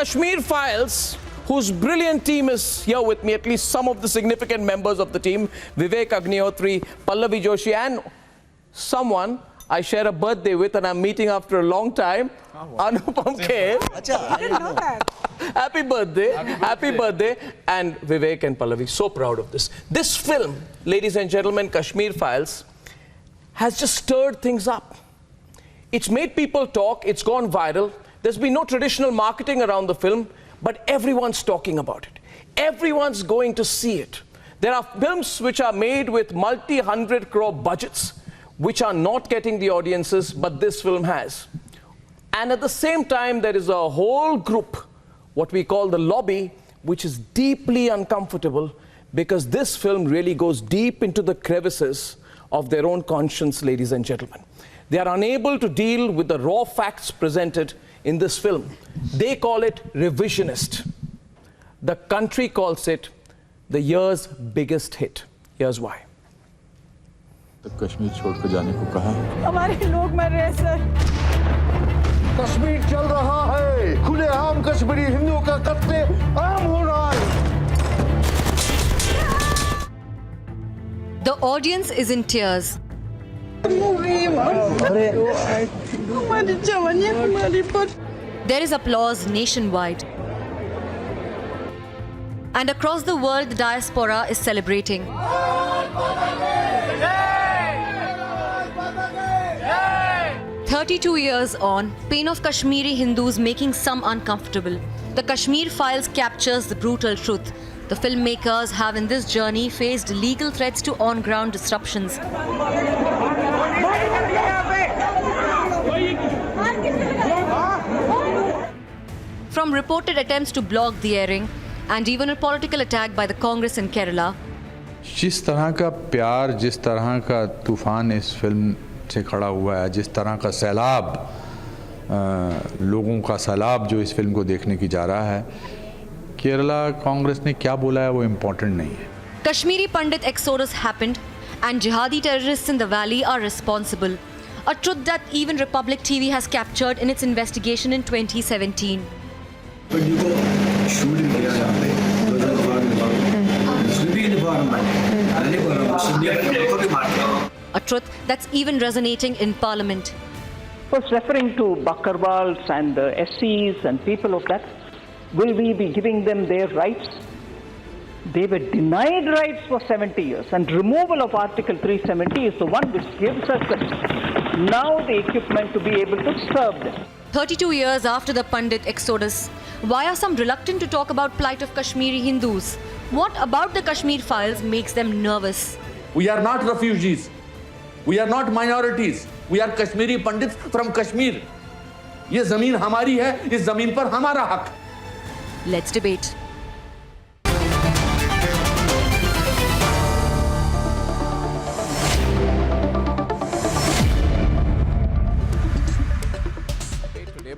Kashmir Files, whose brilliant team is here with me, at least some of the significant members of the team, Vivek Agnihotri, Pallavi, Joshi, and someone I share a birthday with and I'm meeting after a long time, Anupam Kher. I didn't know that. Happy birthday. Happy birthday. And Vivek and Pallavi, so proud of this. This film, ladies and gentlemen, Kashmir Files, has just stirred things up. It's made people talk, it's gone viral. There's been no traditional marketing around the film, but everyone's talking about it. Everyone's going to see it. There are films which are made with multi-hundred crore budgets, which are not getting the audiences, but this film has. And at the same time, there is a whole group, what we call the lobby, which is deeply uncomfortable because this film really goes deep into the crevices of their own conscience, ladies and gentlemen. They are unable to deal with the raw facts presented in this film. They call it revisionist. The country calls it the year's biggest hit. Here's why. Kashmir छोड़कर जाने को कहा है। हमारे लोग मर रहे हैं सर। कश्मीर चल रहा है, खुलेआम कश्मीरी हिंदुओं का कत्ले आम हो रहा है। The audience is in tears. There is applause nationwide. And across the world, the diaspora is celebrating. "32 years on, pain of Kashmiri Hindus making some uncomfortable. The Kashmir Files captures the brutal truth. The filmmakers have in this journey faced legal threats to on-ground disruptions. From reported attempts to block the airing and even a political attack by the Congress in Kerala. जिस तरह का प्यार, जिस तरह का तूफान इस film से खड़ा हुआ है, जिस तरह का सैलाब, लोगों का सैलाब जो इस फिल्म को देखने की जा रहा है, केरला कांग्रेस ने क्या बोला है वो इम्पोर्टेंट नहीं है। Kashmiri Pandit exodus happened and jihadi terrorists in the valley are responsible. A truth that even Republic TV has captured in its investigation in 2017. A truth that's even resonating in Parliament. Was referring to Bakarwals and SCs and people of that. Will we be giving them their rights? They were denied rights for 70 years, and removal of Article 370 is the one which gives us now the equipment to be able to serve them. 32 years after the Pandit exodus, why are some reluctant to talk about plight of Kashmiri Hindus? What about the Kashmir Files makes them nervous? We are not refugees. We are not minorities. We are Kashmiri Pandits from Kashmir. ये ज़मीन हमारी है, इस ज़मीन पर हमारा हक। Let's debate.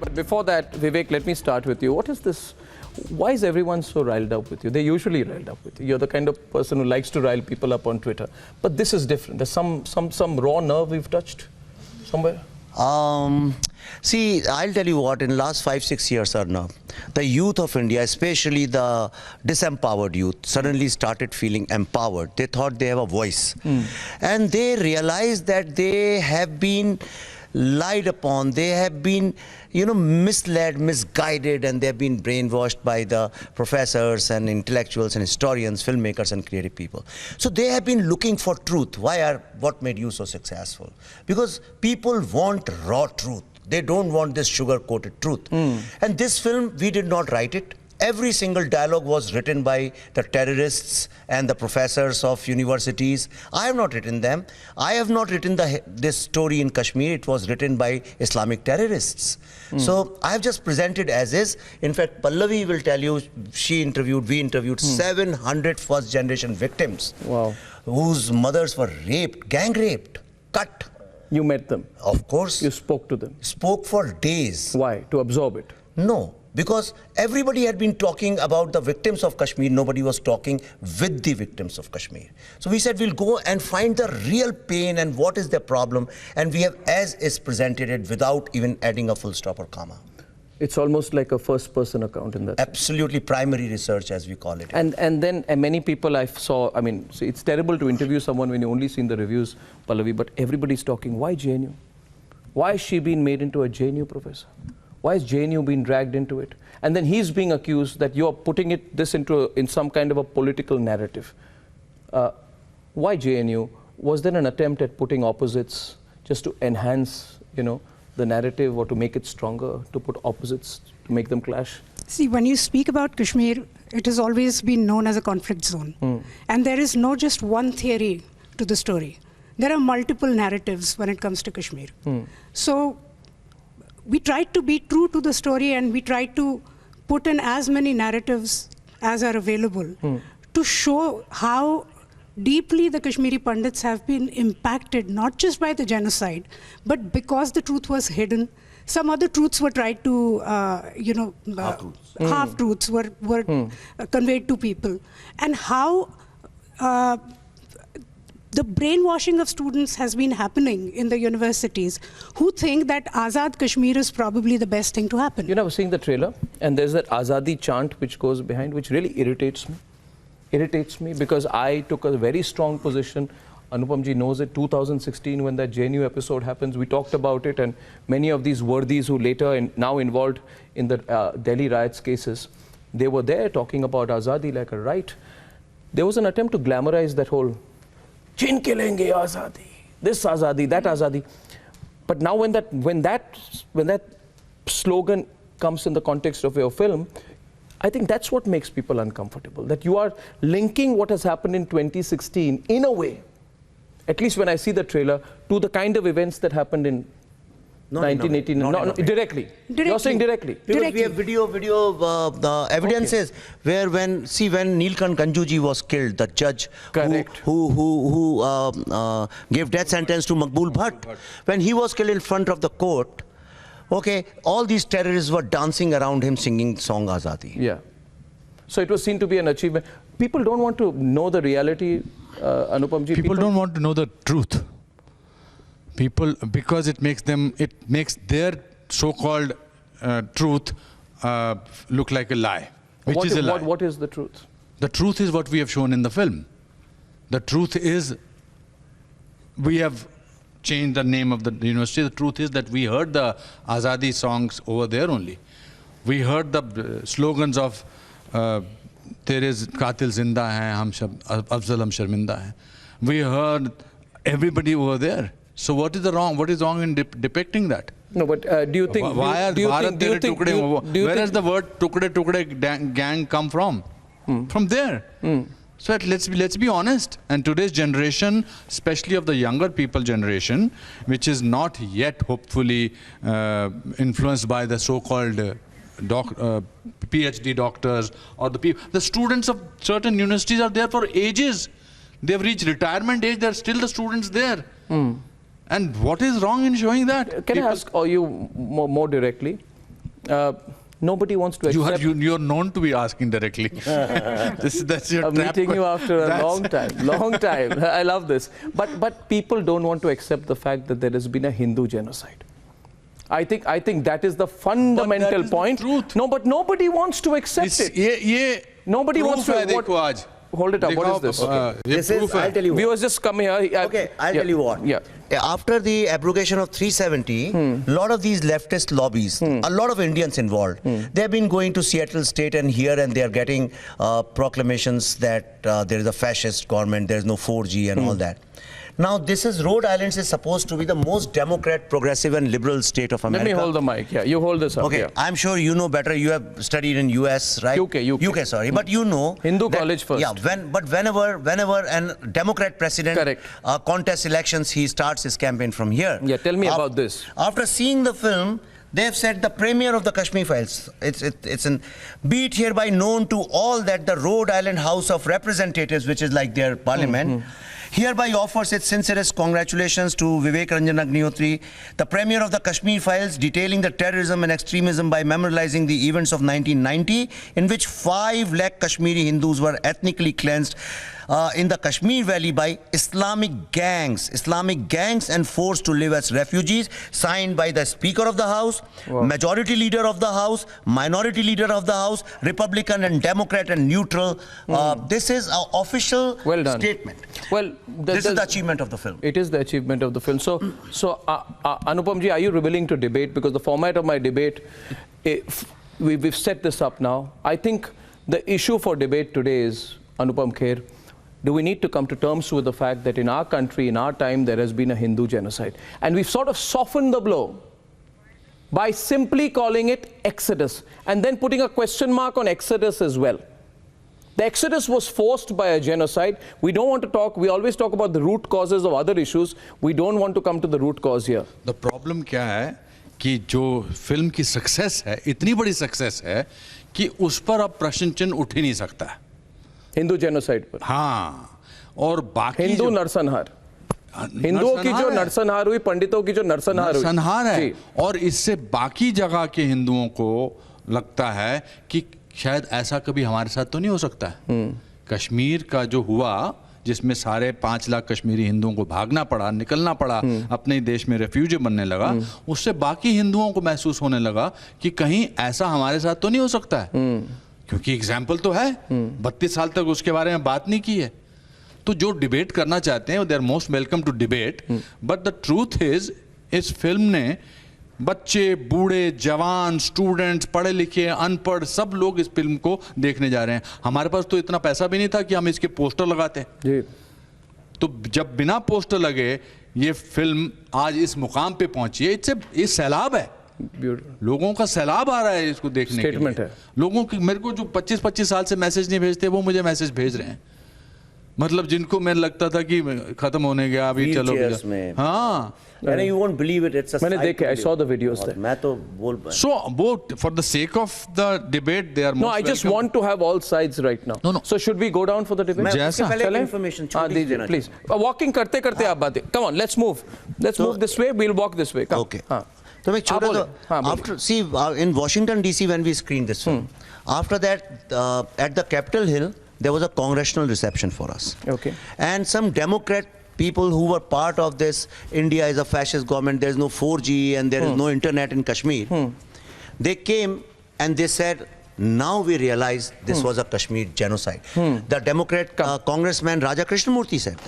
But before that, Vivek, let me start with you. What is this? Why is everyone so riled up with you? They're usually riled up with you. You're the kind of person who likes to rile people up on Twitter. But this is different. There's some raw nerve we've touched somewhere. See, I'll tell you what, in the last 5-6 years, Arnab, the youth of India, especially the disempowered youth, suddenly started feeling empowered. They thought they have a voice. And they realized that they have been lied upon, they have been, misled, misguided, and they have been brainwashed by the professors and intellectuals and historians, filmmakers and creative people. So they have been looking for truth. What made you so successful? Because people want raw truth. They don't want this sugar-coated truth. And this film, we did not write it. Every single dialogue was written by the terrorists and the professors of universities. I have not written them. I have not written this story in Kashmir. It was written by Islamic terrorists. So I have just presented as is. In fact, Pallavi will tell you, we interviewed 700 first-generation victims. Wow. Whose mothers were raped, gang raped, cut. You met them? Of course. You spoke to them? Spoke for days. Why? To absorb it? No. Because everybody had been talking about the victims of Kashmir, nobody was talking with the victims of Kashmir. So we said we'll go and find the real pain and what is their problem, and we have as is presented it without even adding a full stop or comma. It's almost like a first-person account in that. Absolutely primary research, as we call it. And then many people I saw, I mean, see, it's terrible to interview someone when you only seen the reviews, Pallavi, but everybody's talking, why JNU? Why is she being made into a JNU professor? Why is JNU being dragged into it? And then he's being accused that you're putting this in some kind of a political narrative. Why JNU? Was there an attempt at putting opposites just to enhance, the narrative or to make it stronger, to put opposites, to make them clash? See, when you speak about Kashmir, it has always been known as a conflict zone. And there is no just one theory to the story. There are multiple narratives when it comes to Kashmir. So we tried to be true to the story, and we tried to put in as many narratives as are available to show how deeply the Kashmiri Pandits have been impacted, not just by the genocide, but because the truth was hidden. Some other truths were tried to, half-truths were conveyed to people. And how the brainwashing of students has been happening in the universities, who think that Azad Kashmir is probably the best thing to happen. I was seeing the trailer, and there's that Azadi chant which goes behind, which really irritates me because I took a very strong position. Anupam ji knows it. 2016, when that JNU episode happens, we talked about it, and many of these wardis who later now involved in the Delhi riots cases, they were there talking about Azadi like a right. There was an attempt to glamorize that whole chin kilenge Azadi, this Azadi, that Azadi. But now when that slogan comes in the context of your film, I think that's what makes people uncomfortable, that you are linking what has happened in 2016 in a way, at least when I see the trailer, to the kind of events that happened in 1918. No, directly. You're saying directly. Because we have video the evidences where when Neelkant Ganjuji was killed, the judge who gave death sentence to Maqbool Bhatt, when he was killed in front of the court, all these terrorists were dancing around him singing song Azadi. Yeah. So it was seen to be an achievement. People don't want to know the reality, Anupam ji. People don't want to know the truth. Because it makes their so-called truth look like a lie, which is a lie. What is the truth? The truth is what we have shown in the film. The truth is, we have changed the name of the university. The truth is that we heard the Azadi songs over there only. We heard the slogans of Tere Qatil Zinda hai, hum Afzal hum Sharminda hai. We heard everybody over there. So what is wrong in depicting that? No, but do you think... Where has the word Tukde Tukde gang come from? From there. So let's be honest. And today's generation, especially of the younger people generation, which is not yet hopefully influenced by the so-called PhD doctors or the students of certain universities are there for ages. They have reached retirement age. They're still the students there. And what is wrong in showing that? Can I ask you more directly? Nobody wants to accept... You're known to be asking directly. That's your I'm trap. meeting you after a long time. I love this. But people don't want to accept the fact that there has been a Hindu genocide. I think that is the fundamental point. The truth. No, but nobody wants to accept it. Nobody wants to... Hold it up. What is this? This is, I'll tell you what. Viewers just come here. Okay, I'll tell you what. Yeah. After the abrogation of 370, a lot of these leftist lobbies, a lot of Indians involved, they've been going to Seattle State and here, and they're getting proclamations that there is a fascist government, there's no 4G and all that. Now, Rhode Island is supposed to be the most democrat, progressive and liberal state of America. Let me hold the mic. Yeah, you hold this up. Okay, I'm sure you know better. You have studied in US, right? UK, sorry. But you know... Hindu college first. Yeah, whenever a Democrat president contests elections, he starts his campaign from here. Yeah, tell me about this. After seeing the film, they have said the premiere of the Kashmir Files, be it hereby known to all that the Rhode Island House of Representatives, which is like their parliament, hereby offers its sincerest congratulations to Vivek Agnihotri, the premier of the Kashmir Files, detailing the terrorism and extremism by memorializing the events of 1990, in which 5 lakh Kashmiri Hindus were ethnically cleansed in the Kashmir Valley by Islamic gangs and forced to live as refugees, signed by the Speaker of the House, Majority Leader of the House, Minority Leader of the House, Republican and Democrat and neutral. This is an official statement. Well, this is the achievement of the film. It is the achievement of the film. So Anupam ji, are you willing to debate? Because the format of my debate, we've set this up now. I think the issue for debate today is, Anupam Kher, do we need to come to terms with the fact that in our country, in our time, there has been a Hindu genocide? And we've sort of softened the blow by simply calling it Exodus and then putting a question mark on Exodus as well. The Exodus was forced by a genocide. We don't want to talk, we always talk about the root causes of other issues. We don't want to come to the root cause here. The problem क्या है कि जो film की success है, इतनी बड़ी success है कि उस पर अब प्रश्न चिन्ह उठ ही नहीं सकता है। हिंदू जेनोसाइड पर। हाँ, और बाकी हिंदू नरसंहार, हिंदुओं की जो नरसंहार हुई, पंडितों की जो नरसंहार है, और इससे बाकी जगह के हिंदुओं को लगता है कि शायद ऐसा कभी हमारे साथ तो नहीं हो सकता है। कश्मीर का जो हुआ, जिसमें सारे 5 लाख कश्मीरी हिंदुओं को भागना पड़ा, निकलना पड़ा, अपने देश में रेफ्यूजी बनने लगा, उससे बाकी हिंदुओं को महसूस होने लगा कि कहीं ऐसा हमारे साथ तो नहीं हो सकता है, क्योंकि एग्जाम्पल तो है, 32 साल तक उसके बारे में बात नहीं की है। तो जो डिबेट करना चाहते हैं, they are most welcome to debate, but the truth is, इस फिल्म ने बच्चे, बूढ़े, जवान, स्टूडेंट्स, पढ़े लिखे, अनपढ़, सब लोग इस फिल्म को देखने जा रहे हैं। हमारे पास तो इतना पैसा भी नहीं था कि हम इसके पोस्टर लगाते जी। तो जब बिना पोस्टर लगे ये फिल्म आज इस मुकाम पे पहुंची है, ये सैलाब है, लोगों का सैलाब आ रहा है इसको देखने के लिए। है लोगों की, मेरे को जो 25-25 साल से मैसेज नहीं भेजते, वो मुझे मैसेज भेज रहे हैं। मतलब जिनको मैं लगता था कि खत्म होने गया, अभी चलो, हाँ, you won't believe it, it's a मैंने देखे, I saw the videos there. मैं तो बोल So for the sake of the debate, they are No, I just want to have all sides right now. No. So should we go down for the debate? जैसा information दीजिए please. Walking करते करते आप बातें. Come on, let's move. Let's move this way. We'll walk this way. Come. Okay. तो मैं छोटा सा, after, see, in Washington DC when we screened this film, after that at the Capitol Hill there was a congressional reception for us. Okay. And some Democrat people who were part of this, India is a fascist government, there is no 4G and there is no internet in Kashmir. They came and they said, now we realize this was a Kashmir genocide. The Democrat Congressman Raja Krishnamurthy said.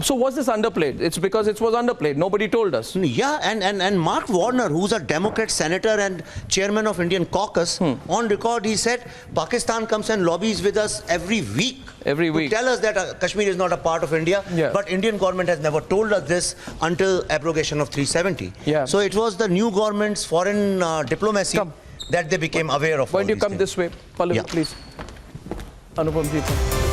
So was this underplayed? It's because it was underplayed. Nobody told us. Yeah, and Mark Warner, who's a Democrat senator and chairman of Indian caucus, on record he said, Pakistan comes and lobbies with us every week. To tell us that Kashmir is not a part of India. Yeah. But Indian government has never told us this until abrogation of 370. Yeah. So it was the new government's foreign diplomacy that they became aware of. Why don't you come this way? Pallavi, please. Anupam ji.